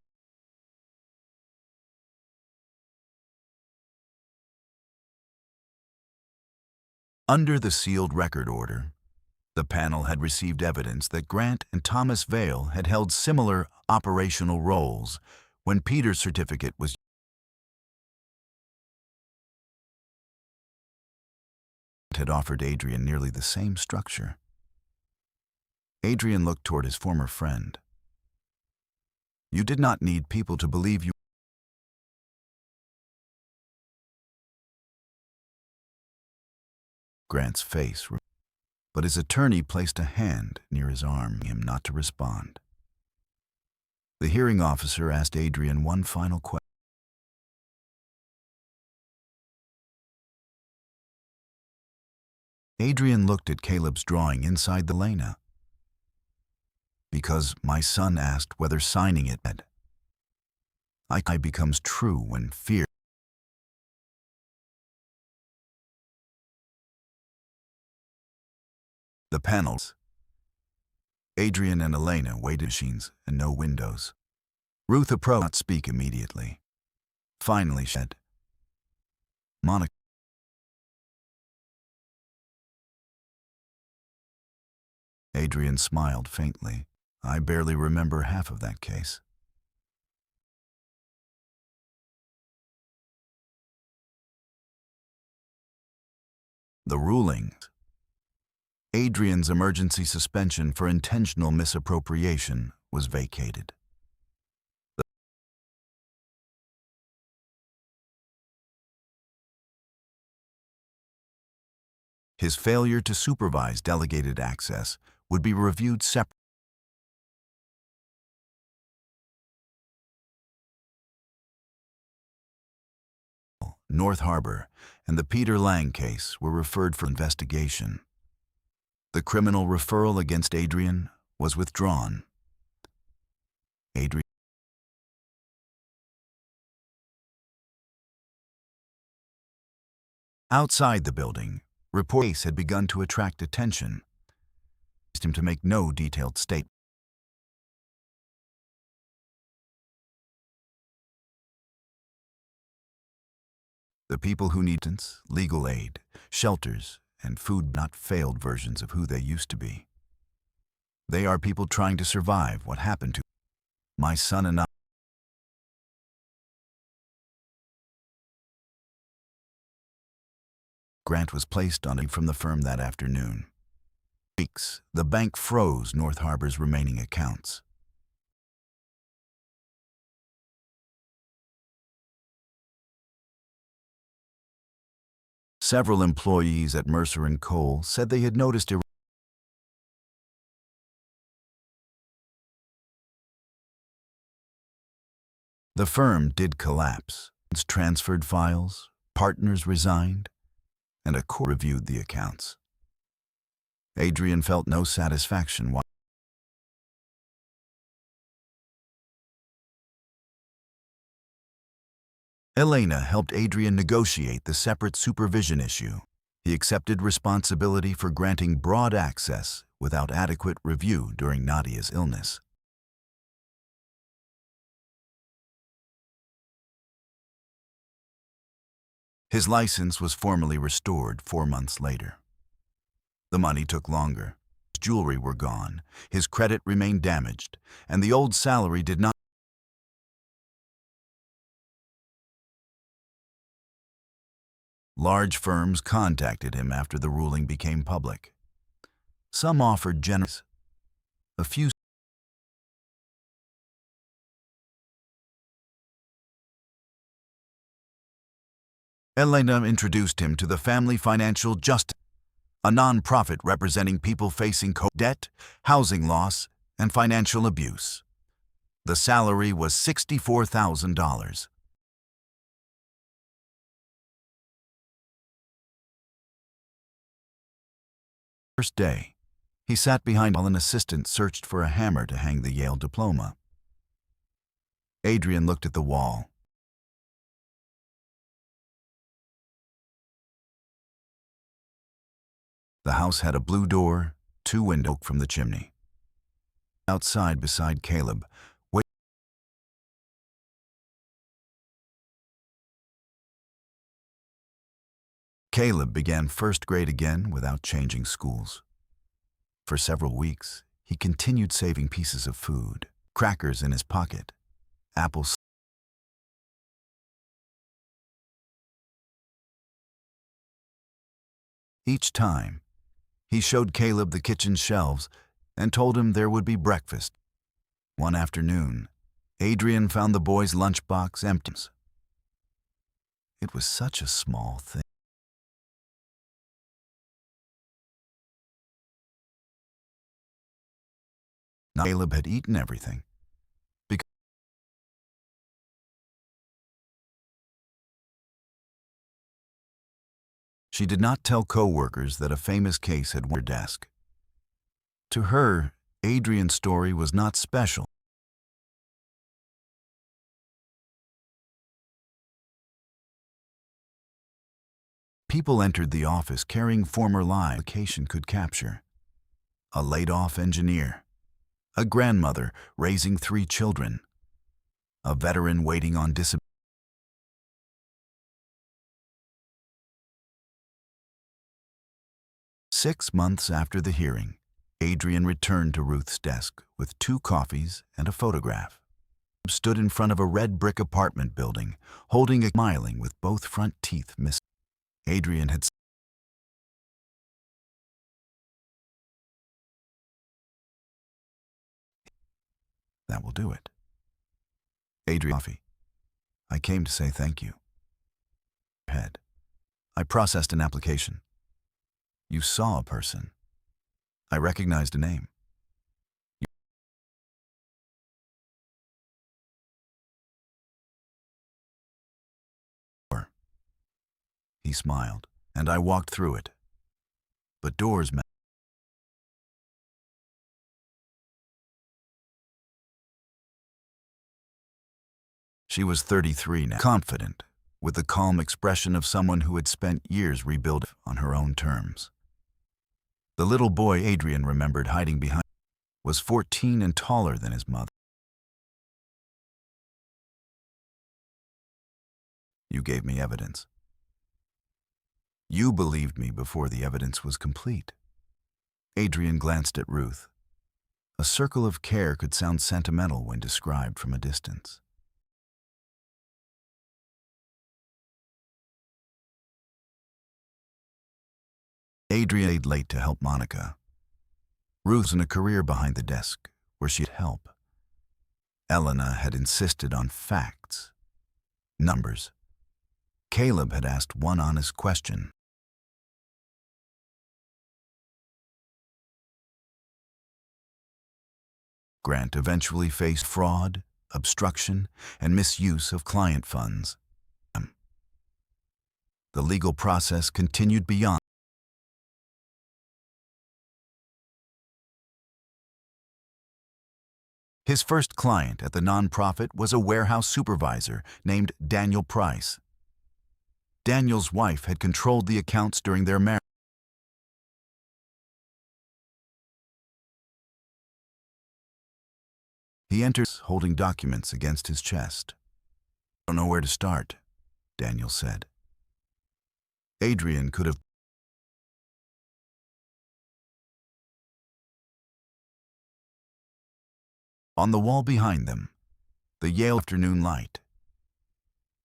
Under the sealed record order, the panel had received evidence that Grant and Thomas Vale had held similar operational roles when Peter's certificate was had offered Adrian nearly the same structure. Adrian looked toward his former friend. You did not need people to believe you. Grant's face, but his attorney placed a hand near his arm, him not to respond. The hearing officer asked Adrian one final question. Adrian looked at Caleb's drawing inside the Lena. Because my son asked whether signing it had. I becomes true when fear. The panels. Adrian and Elena waited machines and no windows. Ruth approached not speak immediately. Finally she said, Monica. Adrian smiled faintly. I barely remember half of that case. The ruling. Adrian's emergency suspension for intentional misappropriation was vacated. His failure to supervise delegated access would be reviewed separately. North Harbor and the Peter Lang case were referred for investigation. The criminal referral against Adrian was withdrawn. Adrian. Outside the building, reports had begun to attract attention. Him to make no detailed statement. The people who need legal aid, shelters, and food not failed versions of who they used to be. They are people trying to survive what happened to my son and I. Grant was placed on leave from the firm that afternoon. Weeks, the bank froze North Harbor's remaining accounts. Several employees at Mercer & Cole said they had noticed the firm did collapse. Transferred files, partners resigned, and a court reviewed the accounts. Adrian felt no satisfaction while Elena helped Adrian negotiate the separate supervision issue. He accepted responsibility for granting broad access without adequate review during Nadia's illness. His license was formally restored 4 months later. The money took longer. His jewelry were gone, his credit remained damaged, and the old salary did not. Large firms contacted him after the ruling became public. Some offered generous, a few. Elena introduced him to the Family Financial Justice, a non-profit representing people facing debt, housing loss, and financial abuse. The salary was $64,000. First day, he sat behind while an assistant searched for a hammer to hang the Yale diploma. Adrian looked at the wall. The house had a blue door, 2 windows from the chimney. Outside beside Caleb, Caleb began first grade again without changing schools. For several weeks, he continued saving pieces of food, crackers in his pocket, apples. Each time, he showed Caleb the kitchen shelves and told him there would be breakfast. One afternoon, Adrian found the boy's lunchbox empty. It was such a small thing. Caleb had eaten everything. She did not tell co-workers that a famous case had won her desk. To her, Adrian's story was not special. People entered the office carrying former lives application could capture. A laid-off engineer, a grandmother raising 3 children, a veteran waiting on disability. 6 months after the hearing, Adrian returned to Ruth's desk with 2 coffees and a photograph. He stood in front of a red brick apartment building, holding a smiling with both front teeth missing. Adrian had said, "That will do it." Adrian, coffee. "I came to say thank you." Head. "I processed an application." "You saw a person." "I recognized a name." He smiled, and I walked through it. But doors met. She was 33 now, confident, with the calm expression of someone who had spent years rebuilding on her own terms. The little boy Adrian remembered hiding behind was 14 and taller than his mother. "You gave me evidence. You believed me before the evidence was complete." Adrian glanced at Ruth. A circle of care could sound sentimental when described from a distance. Adrian stayed late to help Monica. Ruth was in a career behind the desk where she'd help. Elena had insisted on facts, numbers. Caleb had asked one honest question. Grant eventually faced fraud, obstruction, and misuse of client funds. The legal process continued beyond. His first client at the nonprofit was a warehouse supervisor named Daniel Price. Daniel's wife had controlled the accounts during their marriage. He enters holding documents against his chest. "I don't know where to start," Daniel said. Adrian could have On the wall behind them, the Yale afternoon light.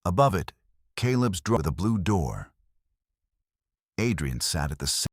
Above it, Caleb's drawer with a blue door. Adrian sat at the center.